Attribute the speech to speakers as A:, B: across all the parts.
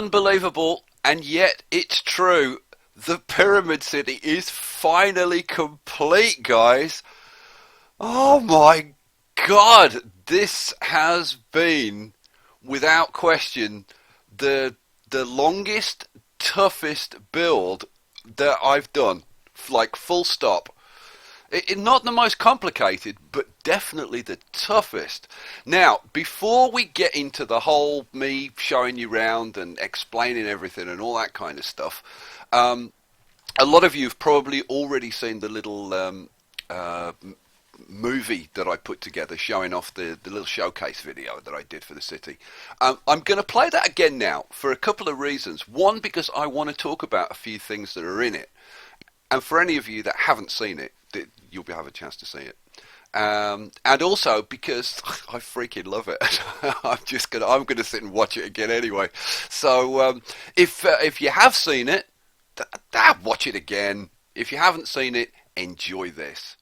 A: Unbelievable, and yet it's true. The Pyramid City is finally complete, guys. Oh my god, this has been, without question, the longest, toughest build that I've done. Like, full stop. Not the most complicated, but definitely the toughest. Now, before we get into the whole me showing you around and explaining everything and all that kind of stuff, a lot of you have probably already seen the little movie that I put together showing off the little showcase video that I did for the city. I'm going to play that again now for a couple of reasons. One, because I want to talk about a few things that are in it. And for any of you that haven't seen it, you'll have a chance to see it. And also because I freaking love it. I'm gonna sit and watch it again anyway. So if you have seen it, watch it again. If you haven't seen it, enjoy this.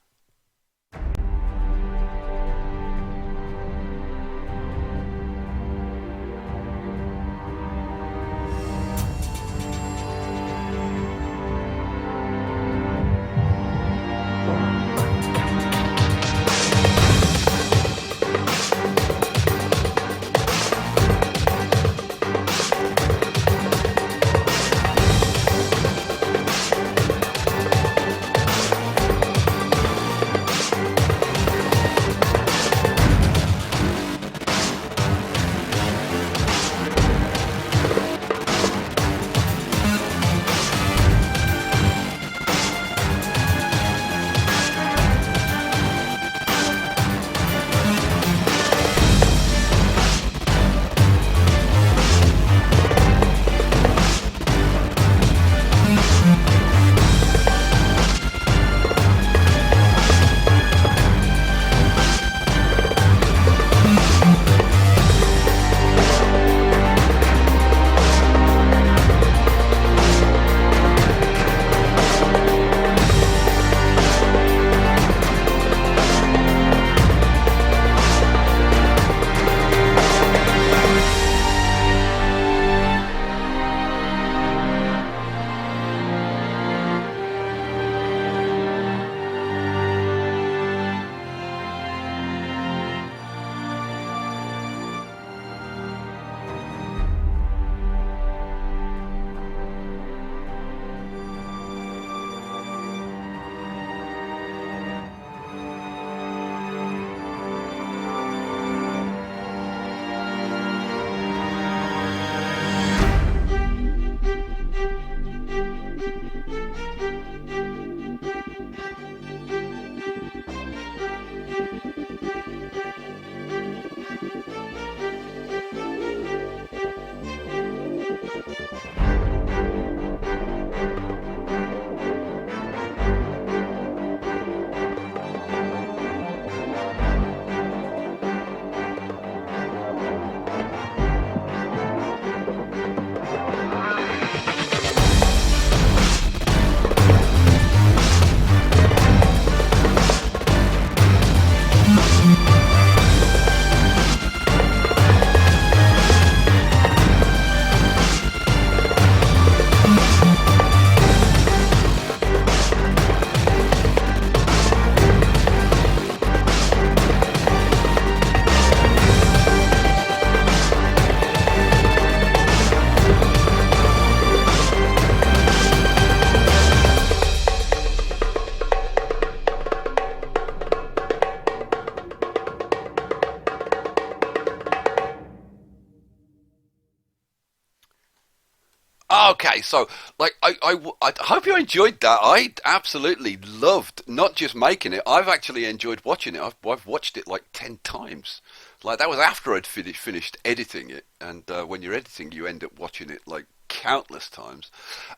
A: Okay, so like I hope you enjoyed that. I absolutely loved not just making it. I've actually enjoyed watching it. I've watched it like 10 times. Like that was after I'd finished editing it, and when you're editing, you end up watching it like countless times.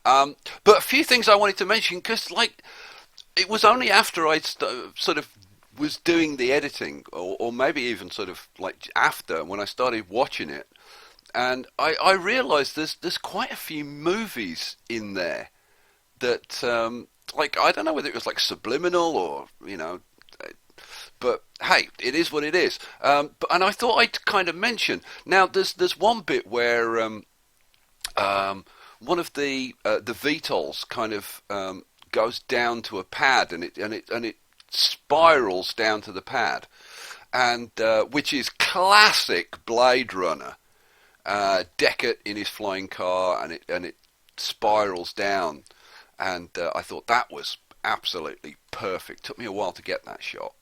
A: But a few things I wanted to mention because like it was only after I sort of was doing the editing, or maybe even sort of like after when I started watching it. And I realised there's quite a few movies in there that like I don't know whether it was like subliminal or but hey, it is what it is. And I thought I'd kind of mention now. There's one bit where Um, One of the VTOLs kind of goes down to a pad, and it spirals down to the pad, and which is classic Blade Runner. Deckard in his flying car, and it spirals down, and I thought that was absolutely perfect. Took me a while to get that shot.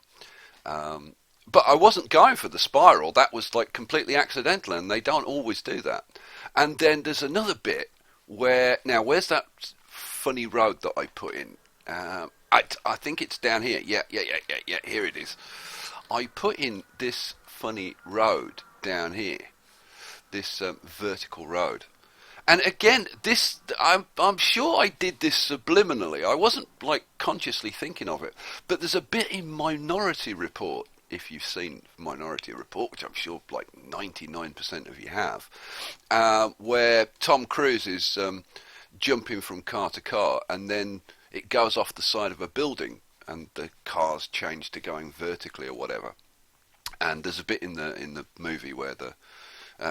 A: Um, but I wasn't going for the spiral. That was like completely accidental, and they don't always do that. And then there's another bit where, now where's that funny road that I put in? I think it's down here. Yeah. Here it is. I put in this funny road down here, this vertical road. And again, this I'm sure I did this subliminally. I wasn't like consciously thinking of it, but there's a bit in Minority Report. If you've seen Minority Report, which I'm sure like 99% of you have, where Tom Cruise is jumping from car to car, and then it goes off the side of a building, and the cars change to going vertically or whatever. And there's a bit in the movie where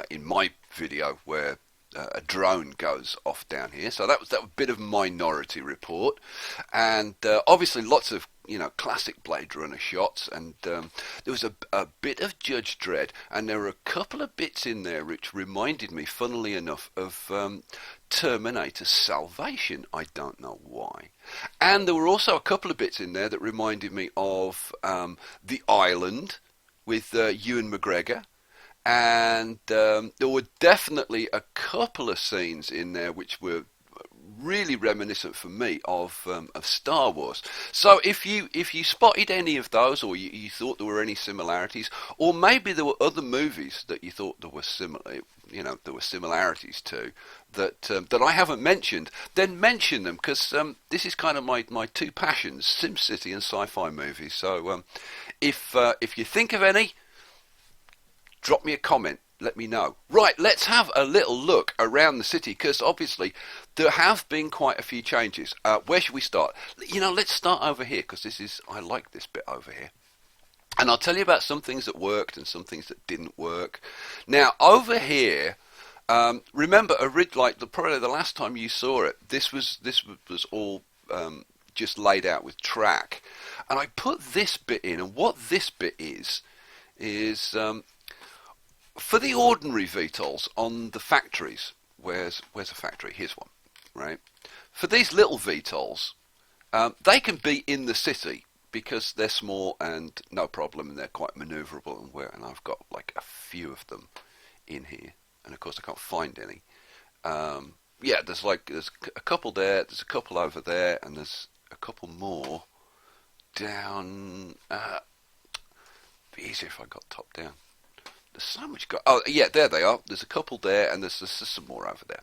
A: in my video where a drone goes off down here. So that was that bit of Minority Report, and obviously lots of classic Blade Runner shots, and there was a bit of Judge Dredd, and there were a couple of bits in there which reminded me, funnily enough, of Terminator Salvation. I don't know why. And there were also a couple of bits in there that reminded me of The Island with Ewan McGregor. And there were definitely a couple of scenes in there which were really reminiscent for me of Star Wars. So if you spotted any of those, or you thought there were any similarities, or maybe there were other movies that you thought there were there were similarities to that I haven't mentioned, then mention them, because this is kind of my two passions: SimCity and sci-fi movies. So if you think of any, drop me a comment, let me know. Right, let's have a little look around the city, because obviously there have been quite a few changes. Where should we start? Let's start over here, because I like this bit over here. And I'll tell you about some things that worked and some things that didn't work. Now, over here, remember, probably the last time you saw it, this was all just laid out with track. And I put this bit in, and what this bit is for the ordinary VTOLs on the factories. Where's a factory? Here's one, right? For these little VTOLs, they can be in the city because they're small and no problem, and they're quite maneuverable, and I've got like a few of them in here, and of course I can't find any. There's a couple there, there's a couple over there, and there's a couple more down. Be easier if I got top down. There's so much. Oh yeah, there they are. There's a couple there, and there's some more over there.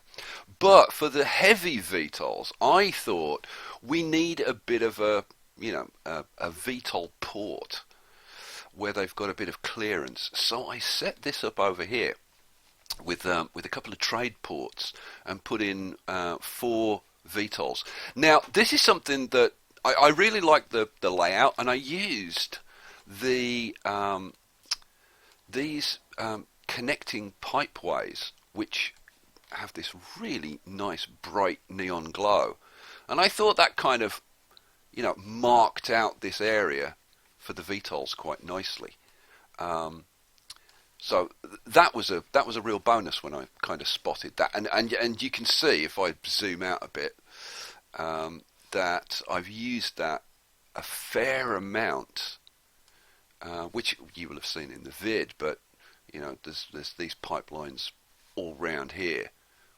A: But for the heavy VTOLs, I thought we need a bit of a VTOL port where they've got a bit of clearance. So I set this up over here with a couple of trade ports and put in 4 VTOLs. Now this is something that I really like the layout, and I used these connecting pipeways, which have this really nice bright neon glow, and I thought that kind of marked out this area for the VTOLs quite nicely. So that was a real bonus when I kind of spotted that, and you can see if I zoom out a bit that I've used that a fair amount, which you will have seen in the vid, but there's these pipelines all round here,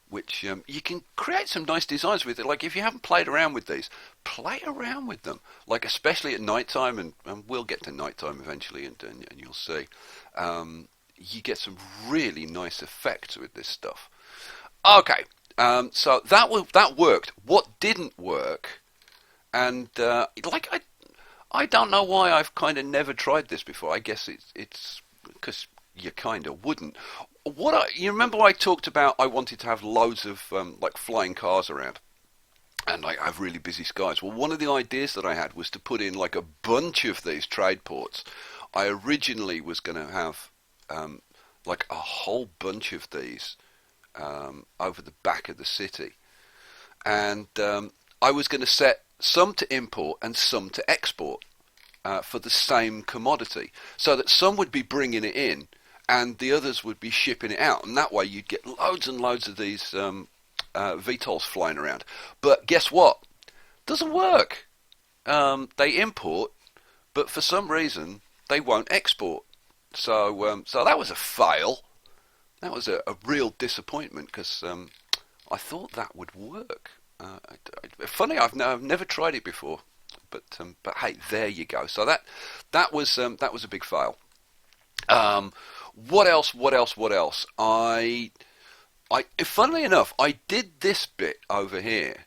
A: which you can create some nice designs with it. Like, if you haven't played around with these, play around with them, like especially at night time, and we'll get to night time eventually, and you'll see you get some really nice effects with this stuff. Okay, so that worked. What didn't work, and I don't know why I've kind of never tried this before. I guess it's because you kind of wouldn't. You remember I talked about I wanted to have loads of like flying cars around, and I have really busy skies. Well, one of the ideas that I had was to put in like a bunch of these trade ports. I originally was going to have like a whole bunch of these over the back of the city, and I was going to set some to import and some to export for the same commodity, so that some would be bringing it in and the others would be shipping it out, and that way you'd get loads and loads of these VTOLs flying around. But guess what? Doesn't work. They import, but for some reason they won't export. So that was a fail. That was a real disappointment, because I thought that would work. Funny, I've never tried it before, but hey, there you go. So that was a big fail. What else? I funnily enough, I did this bit over here.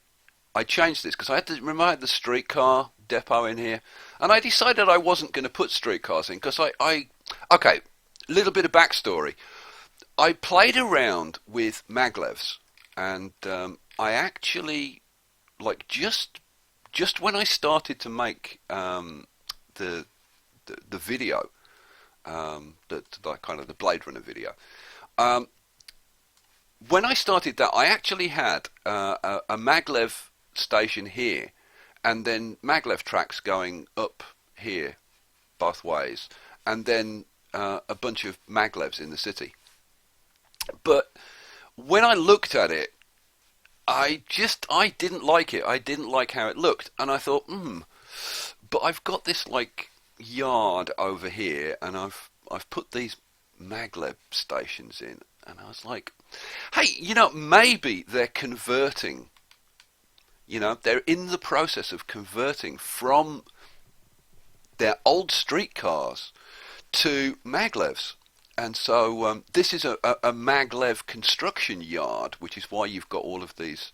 A: I changed this because I had the streetcar depot in here, and I decided I wasn't going to put streetcars in because okay, little bit of backstory. I played around with Maglevs, and I actually, like, just when I started to make the video, the kind of the Blade Runner video. When I started that, I actually had a Maglev station here, and then Maglev tracks going up here both ways, and then a bunch of Maglevs in the city. But when I looked at it, I didn't like it. I didn't like how it looked, and I thought, but I've got this like yard over here, and I've put these Maglev stations in, and I was like, hey, maybe they're converting. They're in the process of converting from their old streetcars to Maglevs. And so this is a Maglev construction yard, which is why you've got all of these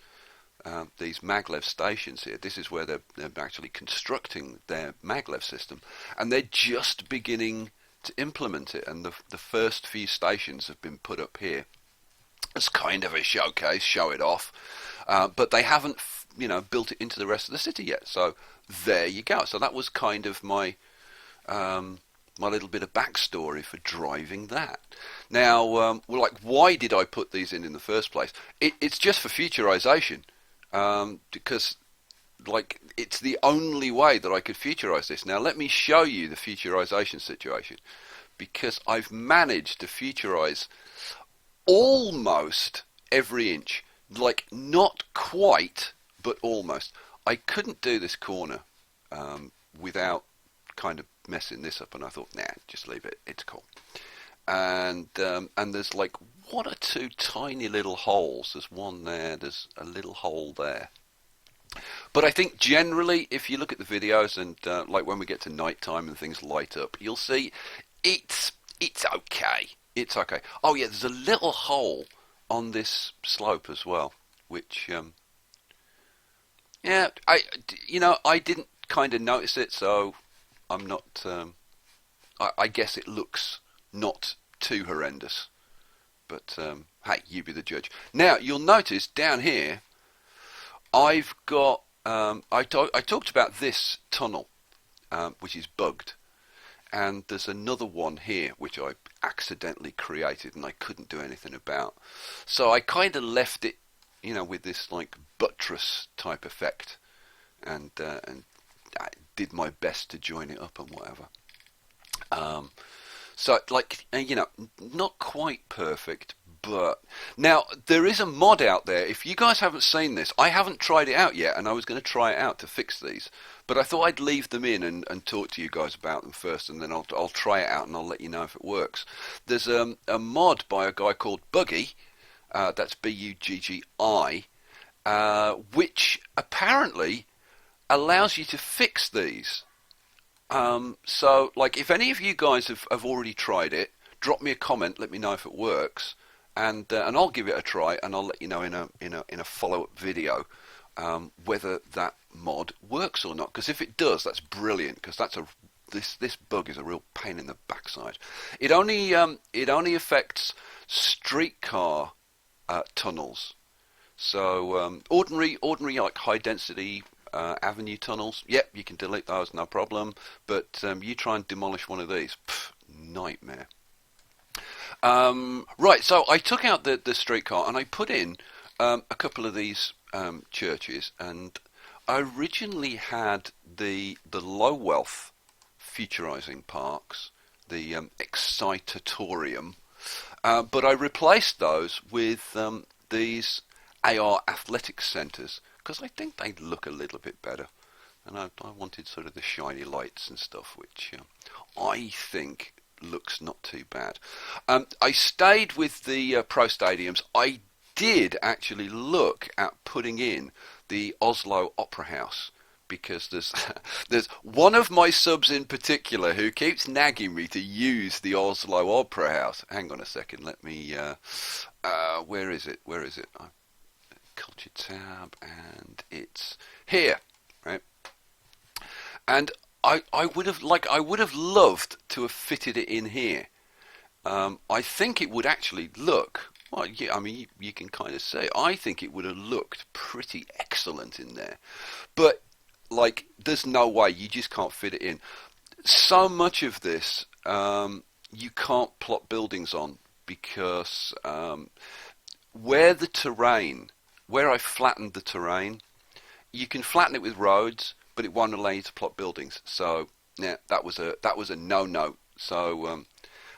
A: Maglev stations here. This is where they're actually constructing their Maglev system, and they're just beginning to implement it. And the first few stations have been put up here as kind of a showcase, show it off, but they haven't built it into the rest of the city yet. So there you go. So that was kind of my my little bit of backstory for driving that. Now, why did I put these in the first place? It's just for futurization, because it's the only way that I could futurize this. Now, let me show you the futurization situation, because I've managed to futurize almost every inch, like not quite, but almost. I couldn't do this corner without kind of messing this up, and I thought, nah, just leave it, it's cool. And there's like one or two tiny little holes. There's one there, there's a little hole there. But I think generally, if you look at the videos, and like when we get to night time and things light up, you'll see it's okay. It's okay. Oh yeah, there's a little hole on this slope as well, which yeah, I didn't kind of notice it, so I'm not. I guess it looks not too horrendous, but hey, you be the judge. Now you'll notice down here, I've got. I talked about this tunnel, which is bugged, and there's another one here which I accidentally created and I couldn't do anything about. So I kind of left it, with this like buttress type effect, and I did my best to join it up and whatever. So not quite perfect, but now there is a mod out there. If you guys haven't seen this, I haven't tried it out yet, and I was going to try it out to fix these, but I thought I'd leave them in and talk to you guys about them first, and then I'll try it out and I'll let you know if it works. There's a mod by a guy called Buggy, that's Buggi, which apparently allows you to fix these. So, like, if any of you guys have already tried it, drop me a comment, let me know if it works, and I'll give it a try, and I'll let you know in a follow-up video whether that mod works or not. Because if it does, that's brilliant. Because this bug is a real pain in the backside. It only affects streetcar tunnels. So ordinary like high density avenue tunnels, yep, you can delete those, no problem. But you try and demolish one of these, nightmare. Right, so I took out the streetcar and I put in a couple of these churches, and I originally had the low wealth futurizing parks, the Excitatorium, but I replaced those with these AR athletic centres because I think they look a little bit better. And I wanted sort of the shiny lights and stuff, which I think looks not too bad. I stayed with the pro stadiums. I did actually look at putting in the Oslo Opera House because there's there's one of my subs in particular who keeps nagging me to use the Oslo Opera House. Hang on a second, let me. Where is it? Where is it? Culture tab, and it's here, right? And I would have loved to have fitted it in here. I think it would actually look, well, yeah, I mean, you can kind of say, I think it would have looked pretty excellent in there. But, like, there's no way, you just can't fit it in. So much of this, you can't plot buildings on because where the terrain, where I flattened the terrain, you can flatten it with roads, but it won't allow you to plot buildings. So, yeah, that was a no-no. So,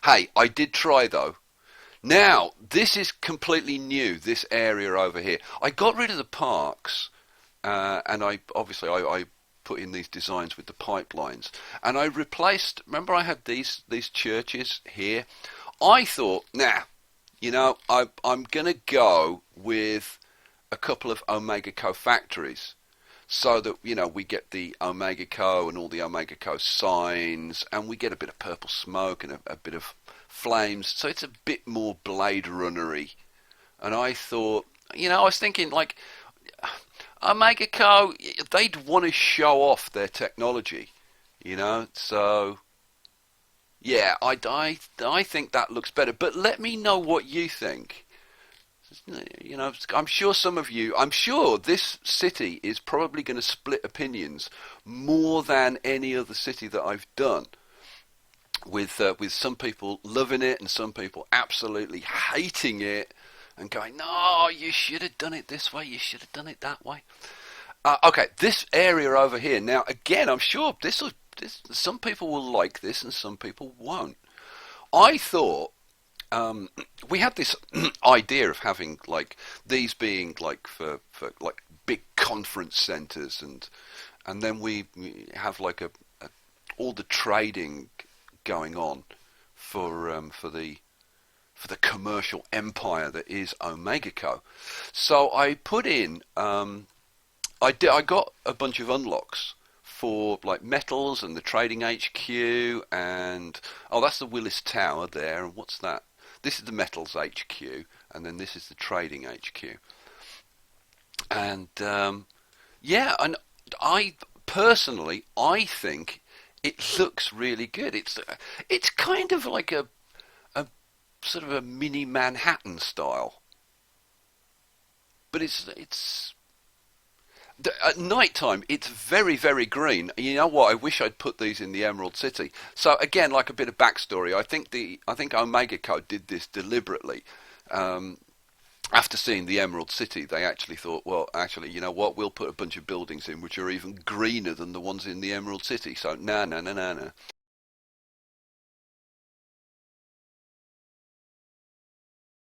A: hey, I did try though. Now, this is completely new, this area over here. I got rid of the parks, and I put in these designs with the pipelines. And I replaced, remember I had these churches here? I thought, nah, I'm going to go with a couple of OmegaCo factories. So that, we get the OmegaCo and all the OmegaCo signs, and we get a bit of purple smoke and a bit of flames. So it's a bit more Blade Runner-y. And I thought, I was thinking, like, OmegaCo, they'd want to show off their technology, So, yeah, I think that looks better. But let me know what you think. I'm sure this city is probably going to split opinions more than any other city that I've done, with some people loving it and some people absolutely hating it and going, no, you should have done it this way, you should have done it that way. Okay, this area over here. Now, again, I'm sure some people will like this and some people won't. I thought we had this idea of having like these being like for like big conference centers, and then we have like a all the trading going on for the commercial empire that is OmegaCo. So I put in I got a bunch of unlocks for like metals and the trading HQ, and that's the Willis Tower there, and what's that? This is the metals HQ, and then this is the trading HQ. And yeah, and I personally, I think it looks really good. It's kind of like a sort of a mini Manhattan style, but it's at night time it's very, very green. You know what? I wish I'd put these in the Emerald City. So again, like a bit of backstory, I think OmegaCo did this deliberately. After seeing the Emerald City, they actually thought, well, actually, you know what? We'll put a bunch of buildings in which are even greener than the ones in the Emerald City. So no.